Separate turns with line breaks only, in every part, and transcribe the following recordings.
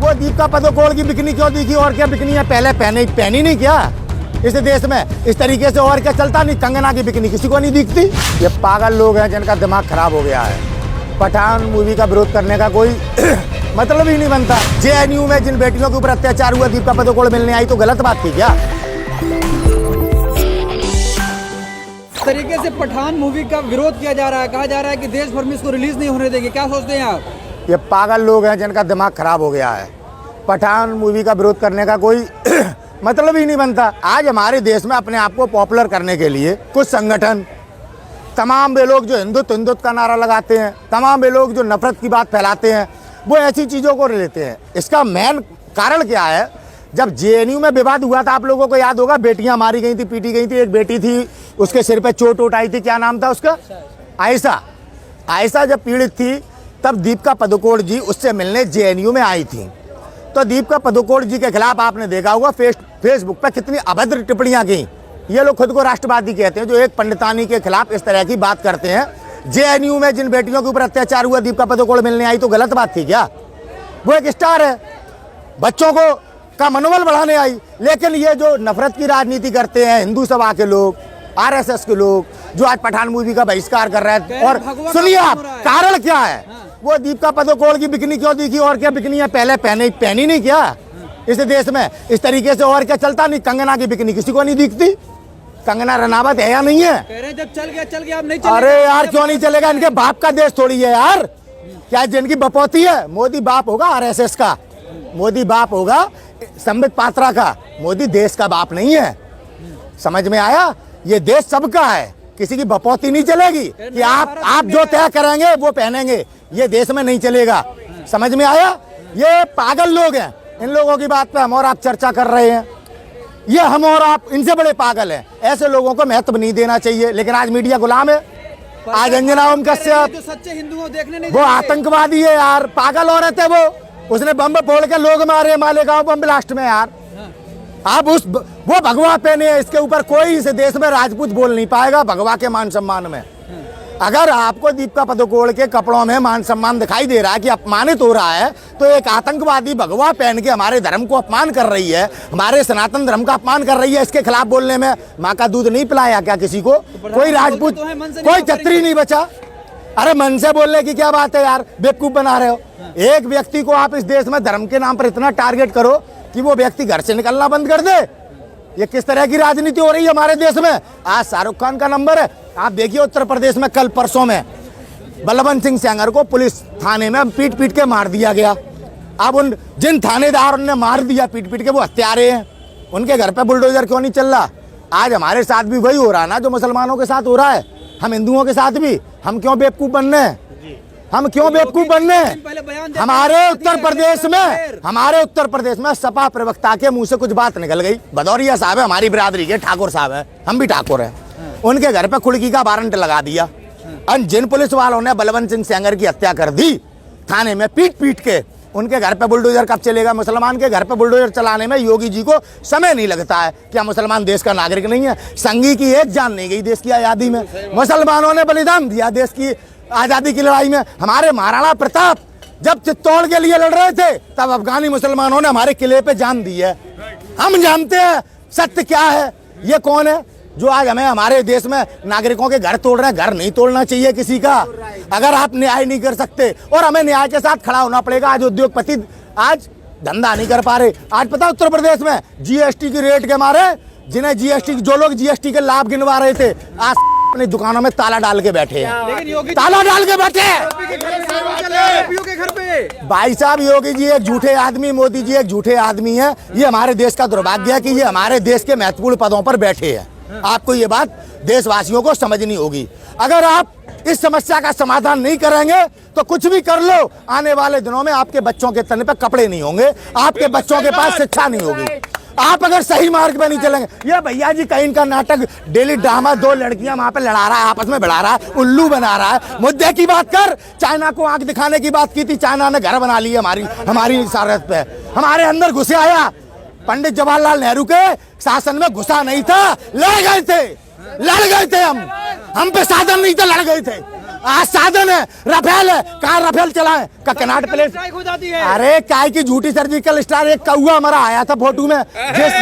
वो दीपिका पादुकोण की बिकनी क्यों दिखी और क्या बिकनी है? पहले पहनी नहीं क्या इस देश में इस तरीके से? और क्या चलता नहीं? कंगना की बिकनी किसी को नहीं दिखती। ये पागल लोग हैं जिनका दिमाग खराब हो गया है। पठान मूवी का विरोध करने का कोई मतलब ही नहीं बनता। जेएनयू में जिन बेटियों के ऊपर अत्याचार हुआ दीपिका पादुकोण मिलने आई तो गलत बात थी क्या?
तरीके से पठान मूवी का विरोध किया जा रहा है, कहा जा रहा है कि देश भर में इसको रिलीज नहीं होने देंगे, क्या सोचते हैं आप?
ये पागल लोग हैं जिनका दिमाग खराब हो गया है। पठान मूवी का विरोध करने का कोई मतलब ही नहीं बनता। आज हमारे देश में अपने आप को पॉपुलर करने के लिए कुछ संगठन, तमाम वे लोग जो हिंदुत्व का नारा लगाते हैं, तमाम वे लोग जो नफरत की बात फैलाते हैं, वो ऐसी चीज़ों को लेते हैं। इसका मेन कारण क्या है? जब जेएनयू में विवाद हुआ था, आप लोगों को याद होगा, बेटियां मारी गई थी, पीटी गई थी। एक बेटी थी, उसके सिर पे चोट उठाई थी, क्या नाम था उसका? आयशा जब पीड़ित थी तब दीपिका पादुकोण जी उससे मिलने जेएनयू में आई थी। तो दीपिका पादुकोण जी के खिलाफ आपने देखा होगा फेसबुक पर कितनी अभद्र टिप्पणियां की। ये लोग खुद को राष्ट्रवादी कहते हैं जो एक पंडितानी के खिलाफ इस तरह की बात करते हैं। जेएनयू में जिन बेटियों के ऊपर अत्याचार हुआ दीपिका पादुकोण मिलने आई तो गलत बात थी क्या? वो एक स्टार है, बच्चों को का मनोबल बढ़ाने आई। लेकिन ये जो नफरत की राजनीति करते हैं हिंदू सभा के लोग, आरएसएस के लोग, जो आज पठान मूवी का बहिष्कार कर रहे हैं, और सुनिए आप कारण क्या है? वो दीपिका पादुकोण की बिकनी क्यों दिखी और क्या बिकनी है? पहले पहनी नहीं क्या इस देश में इस तरीके से? और क्या चलता नहीं? कंगना की बिकनी किसी को नहीं दिखती? कंगना रनावत है या नहीं है?
कह रहे जब चल गया आप नहीं चलेगा।
अरे यार क्यों नहीं चलेगा? इनके बाप का देश थोड़ी है यार, क्या जिनकी बपौती है? मोदी बाप होगा आरएसएस का, मोदी बाप होगा संबित पात्रा का, मोदी देश का बाप नहीं है। समझ में आया? ये देश सबका है, किसी की बपौती नहीं चलेगी कि आप जो तय करेंगे वो पहनेंगे, ये देश में नहीं चलेगा। समझ में आया? ये पागल लोग हैं, इन लोगों की बात पे हम और आप चर्चा कर रहे हैं। ये हम और आप इनसे बड़े पागल हैं। ऐसे लोगों को महत्व नहीं देना चाहिए, लेकिन आज मीडिया गुलाम है। आज अंजना ओम कश्यप
सच्चे हिंदुओं देखने नहीं,
वो आतंकवादी है यार, पागल औरत है वो, उसने बम फोड़ के लोग मारे मालेगांव बम ब्लास्ट में यार। आप वो भगवा पहने हैं, इसके ऊपर कोई इस देश में राजपूत बोल नहीं पाएगा भगवा के मान सम्मान में। अगर आपको दीपिका पादुकोण के कपड़ों में मान सम्मान दिखाई दे रहा है कि अपमानित हो रहा है, तो एक आतंकवादी भगवा पहन के हमारे धर्म को अपमान कर रही है, हमारे सनातन धर्म का अपमान कर रही है, इसके खिलाफ बोलने में माँ का दूध नहीं पिलाया क्या किसी को? कोई राजपूत, कोई छत्री नहीं बचा। अरे मन से बोलने की क्या बात है यार, बेवकूफ बना रहे हो। एक व्यक्ति को आप इस देश में धर्म के नाम पर इतना टारगेट करो कि वो व्यक्ति घर से निकलना बंद कर दे। ये किस तरह की राजनीति हो रही है हमारे देश में? आज शाहरुख खान का नंबर है, आप देखिए उत्तर प्रदेश में कल परसों में बलवंत सिंह सेंगर को पुलिस थाने में पीट के मार दिया गया। अब उन जिन थानेदारों ने मार दिया पीट के, वो हत्यारे हैं, उनके घर पे बुलडोजर क्यों नहीं चल रहा? आज हमारे साथ भी वही हो रहा है ना जो मुसलमानों के साथ हो रहा है, हम हिंदुओं के साथ भी। हम क्यों बेवकूफ बनने हैं? हम क्यों बेवकूफ बनने? हमारे उत्तर प्रदेश में सपा प्रवक्ता के मुंह से कुछ बात निकल गई। भदौरिया साहब है, हमारी बिरादरी के ठाकुर साहब है, हम भी ठाकुर हैं, उनके घर पे खुड़की का वारंट लगा दिया। और जिन पुलिस वालों ने बलवंत सिंह सेंगर की हत्या कर दी थाने में पीट के, उनके घर पे बुलडोजर कब चलेगा? मुसलमान के घर पे बुलडोजर चलाने में योगी जी को समय नहीं लगता है। क्या मुसलमान देश का नागरिक नहीं है? संघी की एक जान नहीं गई देश की आजादी में, मुसलमानों ने बलिदान दिया देश की आजादी की लड़ाई में। हमारे महाराणा प्रताप जब चित्तौड़ के लिए लड़ रहे थे तब अफगानी मुसलमानों ने हमारे किले पे जान दी है। हम जानते हैं सत्य क्या है। ये कौन है जो आज हमें हमारे देश में नागरिकों के घर तोड़ रहे हैं? घर नहीं तोड़ना चाहिए किसी का। अगर आप न्याय नहीं कर सकते और हमें न्याय के साथ खड़ा होना पड़ेगा। आज उद्योगपति आज धंधा नहीं कर पा रहे। आज पता उत्तर प्रदेश में जीएसटी की रेट के मारे जिन्हें जीएसटी, जो लोग जीएसटी के लाभ गिनवा रहे थे, आज अपनी दुकानों में ताला डाल के बैठे हैं, ताला डाल के बैठे हैं। भाई साहब, योगी जी एक झूठे आदमी, मोदी जी एक झूठे आदमी है। ये हमारे देश का दुर्भाग्य है कि ये हमारे देश के महत्वपूर्ण पदों पर बैठे हैं। आपको ये बात देशवासियों को समझनी होगी। अगर आप इस समस्या का समाधान नहीं करेंगे तो कुछ भी कर लो, आने वाले दिनों में आपके बच्चों के तन पे कपड़े नहीं होंगे, आपके बच्चों के पास शिक्षा नहीं होगी। आप अगर सही मार्ग पे नहीं चलेंगे। ये भैया जी कहीं का नाटक, डेली ड्रामा, दो लड़कियां वहां पे लड़ा रहा है, आपस में भिड़ा रहा है, उल्लू बना रहा है। मुद्दे की बात कर। चाइना को आंख दिखाने की बात की थी, चाइना ने घर बना ली है हमारी सरहद पे, हमारे अंदर घुसे आया। पंडित जवाहरलाल नेहरू के शासन में घुसा नहीं था, लड़ गए थे हम पे साधन नहीं था, लड़ गए थे। आज साधन है, राफेल है, कहाँ राफेल चलाए का कनाट प्लेस।
स्ट्राइक हो जाती है।
अरे काय की झूठी सर्जिकल स्ट्राइक, एक कौआ हमारा आया था फोटो में, जिस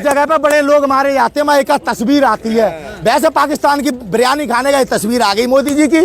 जगह पे बड़े लोग मारे जाते हैं वहाँ एक तस्वीर आती है। वैसे पाकिस्तान की बिरयानी खाने का तस्वीर आ गई मोदी जी की,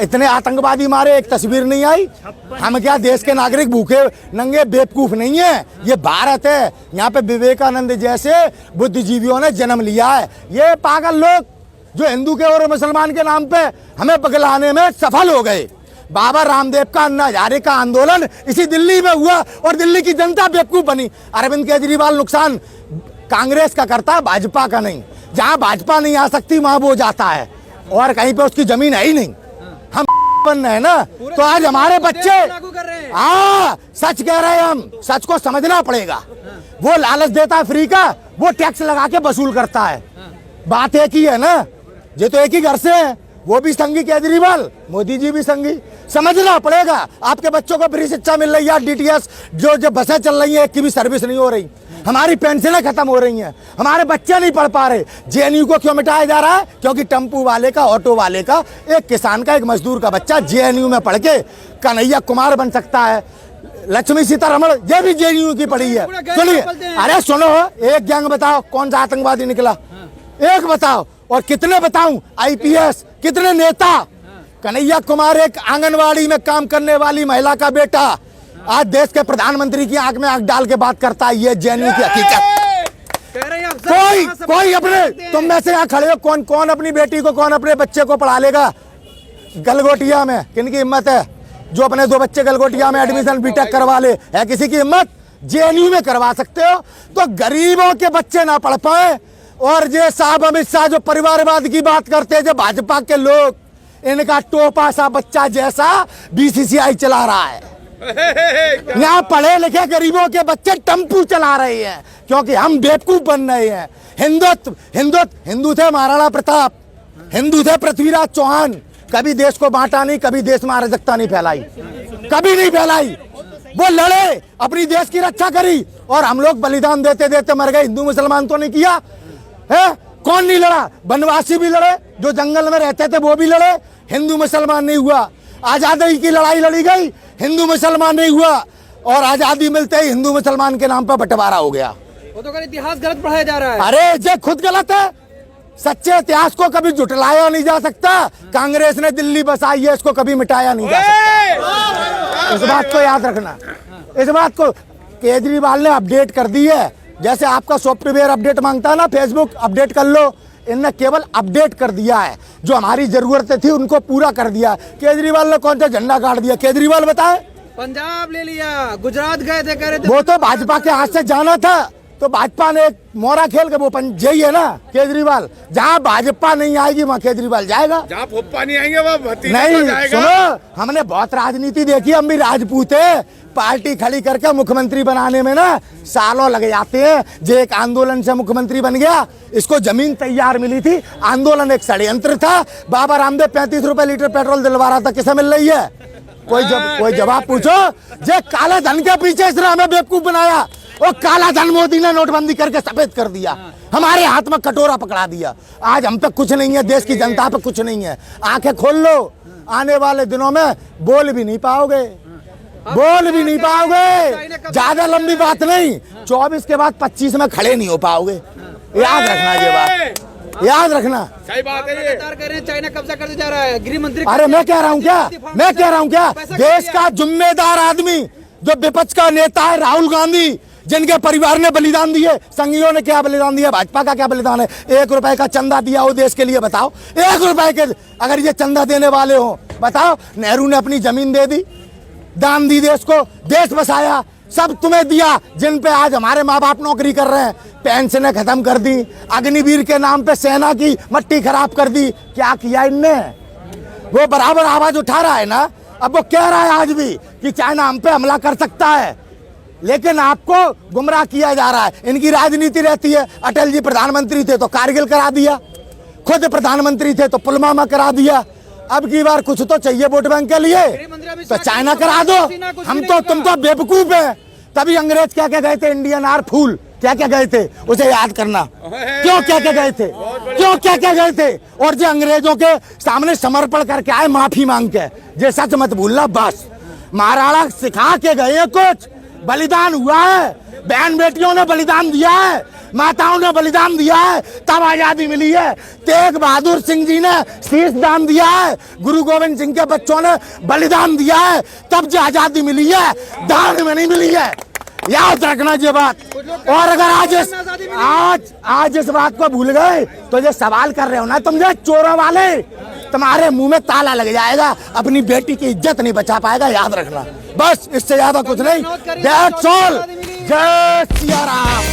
इतने आतंकवादी मारे एक तस्वीर नहीं आई। हम क्या देश के नागरिक भूखे नंगे बेवकूफ नहीं है, ये भारत है, यहाँ पे विवेकानंद जैसे बुद्धिजीवियों ने जन्म लिया है। ये पागल लोग जो हिंदू के और मुसलमान के नाम पे हमें पगलाने में सफल हो गए। बाबा रामदेव का अन्ना हजारे का आंदोलन इसी दिल्ली में हुआ और दिल्ली की जनता बेवकूफ बनी। अरविंद केजरीवाल नुकसान कांग्रेस का करता है, भाजपा का नहीं। जहां भाजपा नहीं आ सकती वहां वो जाता है और कहीं पे उसकी जमीन है ही नहीं। हम बन रहे हैं ना, तो आज हमारे बच्चे, हाँ सच कह रहे हैं हम, सच को समझना पड़ेगा। वो लालच देता है फ्री का, वो टैक्स लगा के वसूल करता है। बात एक ही है ना, ये तो एक ही घर से है, वो भी संगी केजरीवाल, मोदी जी भी संगी। समझना पड़ेगा। आपके बच्चों को फ्री शिक्षा मिल रही है, डीटीएस जो बसें चल रही हैं एक की भी सर्विस नहीं हो रही, हमारी पेंशनें खत्म हो रही हैं, हमारे बच्चे नहीं पढ़ पा रहे। जेएनयू को क्यों मिटाया जा रहा है? क्योंकि टेम्पू वाले का, ऑटो वाले का, एक किसान का, एक मजदूर का बच्चा जेएनयू में पढ़ के कन्हैया कुमार बन सकता है। लक्ष्मी सीतारमण ये भी जेएनयू की पढ़ी है। सुनिए, अरे सुनो, एक गैंग बताओ कौन सा आतंकवादी निकला, एक बताओ। और कितने बताऊं? आईपीएस, कितने नेता। कन्हैया कुमार एक आंगनवाड़ी में काम करने वाली महिला का बेटा आज देश के प्रधानमंत्री की आंख में आंख डाल के बात करता है। ये जेएनयू की हकीकत। कोई अपने, तुम में से यहाँ खड़े हो, कौन कौन अपनी बेटी को, कौन अपने बच्चे को पढ़ा लेगा गलगोटिया में? किनकी हिम्मत है जो अपने 2 बच्चे गलगोटिया में एडमिशन बीटेक करवा ले? है किसी की हिम्मत? जेएनयू में करवा सकते हो तो गरीबों के बच्चे ना पढ़ पाए। और ये साहब अमित शाह जो परिवारवाद की बात करते हैं, जो भाजपा के लोग, इनका टोपा सा बच्चा जैसा बीसीसीआई चला रहा है। यहाँ पढ़े लिखे गरीबों के बच्चे टेम्पू चला रहे हैं क्योंकि हम बेवकूफ बन रहे हैं। हिंदू थे महाराणा प्रताप, हिंदू थे पृथ्वीराज चौहान, कभी देश को बांटा नहीं, कभी देश में अराजकता नहीं फैलाई, कभी नहीं फैलाई। वो लड़े, अपनी देश की रक्षा करी और हम लोग बलिदान देते देते मर गए। हिंदू मुसलमान तो नहीं किया है? कौन नहीं लड़ा? बनवासी भी लड़े, जो जंगल में रहते थे वो भी लड़े, हिंदू मुसलमान नहीं हुआ। आजादी की लड़ाई लड़ी गई, हिंदू मुसलमान नहीं हुआ और आजादी मिलते ही हिंदू मुसलमान के नाम पर बंटवारा हो गया।
वो तो इतिहास गलत पढ़ाया जा रहा है।
अरे ये खुद गलत है। सच्चे इतिहास को कभी झुटलाया नहीं जा सकता। कांग्रेस ने दिल्ली बसाई है, इसको कभी मिटाया नहीं जा सकता। इस बात को याद रखना। इस बात को केजरीवाल ने अपडेट कर दी है। जैसे आपका सॉफ्टवेयर अपडेट मांगता है ना, फेसबुक अपडेट कर लो, इनने केवल अपडेट कर दिया है। जो हमारी जरूरतें थी उनको पूरा कर दिया। केजरीवाल ने कौन सा झंडा गाड़ दिया? केजरीवाल बताए।
पंजाब ले लिया, गुजरात गए थे, कह रहे थे
वो तो भाजपा के हाथ से जाना था, तो भाजपा ने एक मोहरा खेल के वो यही है ना केजरीवाल। जहाँ भाजपा नहीं आएगी वहाँ केजरीवाल जाएगा,
जहाँ फुप्पा नहीं आएंगे वहाँ भतीजा
नहीं
जाएगा।
सुनो, हमने बहुत राजनीति देखी, हम भी राजपूत है। पार्टी खड़ी करके मुख्यमंत्री बनाने में ना सालों लग जाते हैं। जो एक आंदोलन से मुख्यमंत्री बन गया, इसको जमीन तैयार मिली थी, आंदोलन एक षड्यंत्र था। बाबा रामदेव 35 रुपए लीटर पेट्रोल दिलवा रहा था, किसे मिल रही है? कोई जवाब पूछो। जे काले धन के पीछे इसने हमें बेवकूफ बनाया। वो काला धन मोदी ने नोटबंदी करके सफेद कर दिया, हमारे हाथ में कटोरा पकड़ा दिया। आज हम पे कुछ नहीं है, देश की जनता पे कुछ नहीं है। आंखें खोल लो, आने वाले दिनों में बोल भी नहीं पाओगे, बोल भी नहीं पाओगे। ज्यादा लंबी बात नहीं, 24 के बाद 25 में खड़े नहीं हो पाओगे। याद रखना ये बात, याद रखना।
सही बात है ये।
कह रहे हैं चाइना कब्जा करते जा रहा है, गृह मंत्री।
अरे मैं कह रहा हूँ क्या, देश का जिम्मेदार आदमी जो विपक्ष का नेता है राहुल गांधी, जिनके परिवार ने बलिदान दिए, संघियों ने क्या बलिदान दिया, भाजपा का क्या बलिदान है? 1 रुपए का चंदा दिया हो देश के लिए, बताओ। 1 रुपए के अगर ये चंदा देने वाले हो, बताओ। नेहरू ने अपनी जमीन दे दी, दान दी देश को, देश बसाया, सब तुम्हें दिया। जिन पे आज हमारे माँ बाप नौकरी कर रहे हैं, पेंशनें खत्म कर दी, अग्निवीर के नाम पे सेना की मट्टी खराब कर दी। क्या किया इनने? वो बराबर आवाज उठा रहा है ना। अब वो कह रहा है आज भी कि चाइना हम पे हमला कर सकता है, लेकिन आपको गुमराह किया जा रहा है। इनकी राजनीति रहती है, अटल जी प्रधानमंत्री थे तो कारगिल करा दिया, खुद प्रधानमंत्री थे तो पुलवामा करा दिया। अब की बार कुछ तो चाहिए वोट बैंक के लिए, तो चाइना करा दो। हम तो, तुम तो बेवकूफ है। तभी अंग्रेज क्या क्या गए थे, इंडियन आर फूल, क्या क्या गए थे उसे याद करना। क्यों क्या क्या गए थे, क्यों क्या क्या गए थे, और जो अंग्रेजों के सामने समर्पण करके आए माफी मांग के, ये सच मत भूलना। बस महाराणा सिखा के गए हैं, कुछ बलिदान हुआ है, बहन बेटियों ने बलिदान दिया है, माताओं ने बलिदान दिया है, तब आजादी मिली है। तेग बहादुर सिंह जी ने शीश दान दिया है, गुरु गोविंद सिंह के बच्चों ने बलिदान दिया है, तब जो आजादी मिली है, दान में नहीं मिली है। याद रखना ये बात। और अगर आज इस बात को भूल गए तो ये सवाल कर रहे हो ना तुम, ये चोरों वाले, तुम्हारे मुंह में ताला लग जाएगा, अपनी बेटी की इज्जत नहीं बचा पाएगा, याद रखना। बस इससे ज्यादा कुछ नहीं। That's all. जय सिया राम।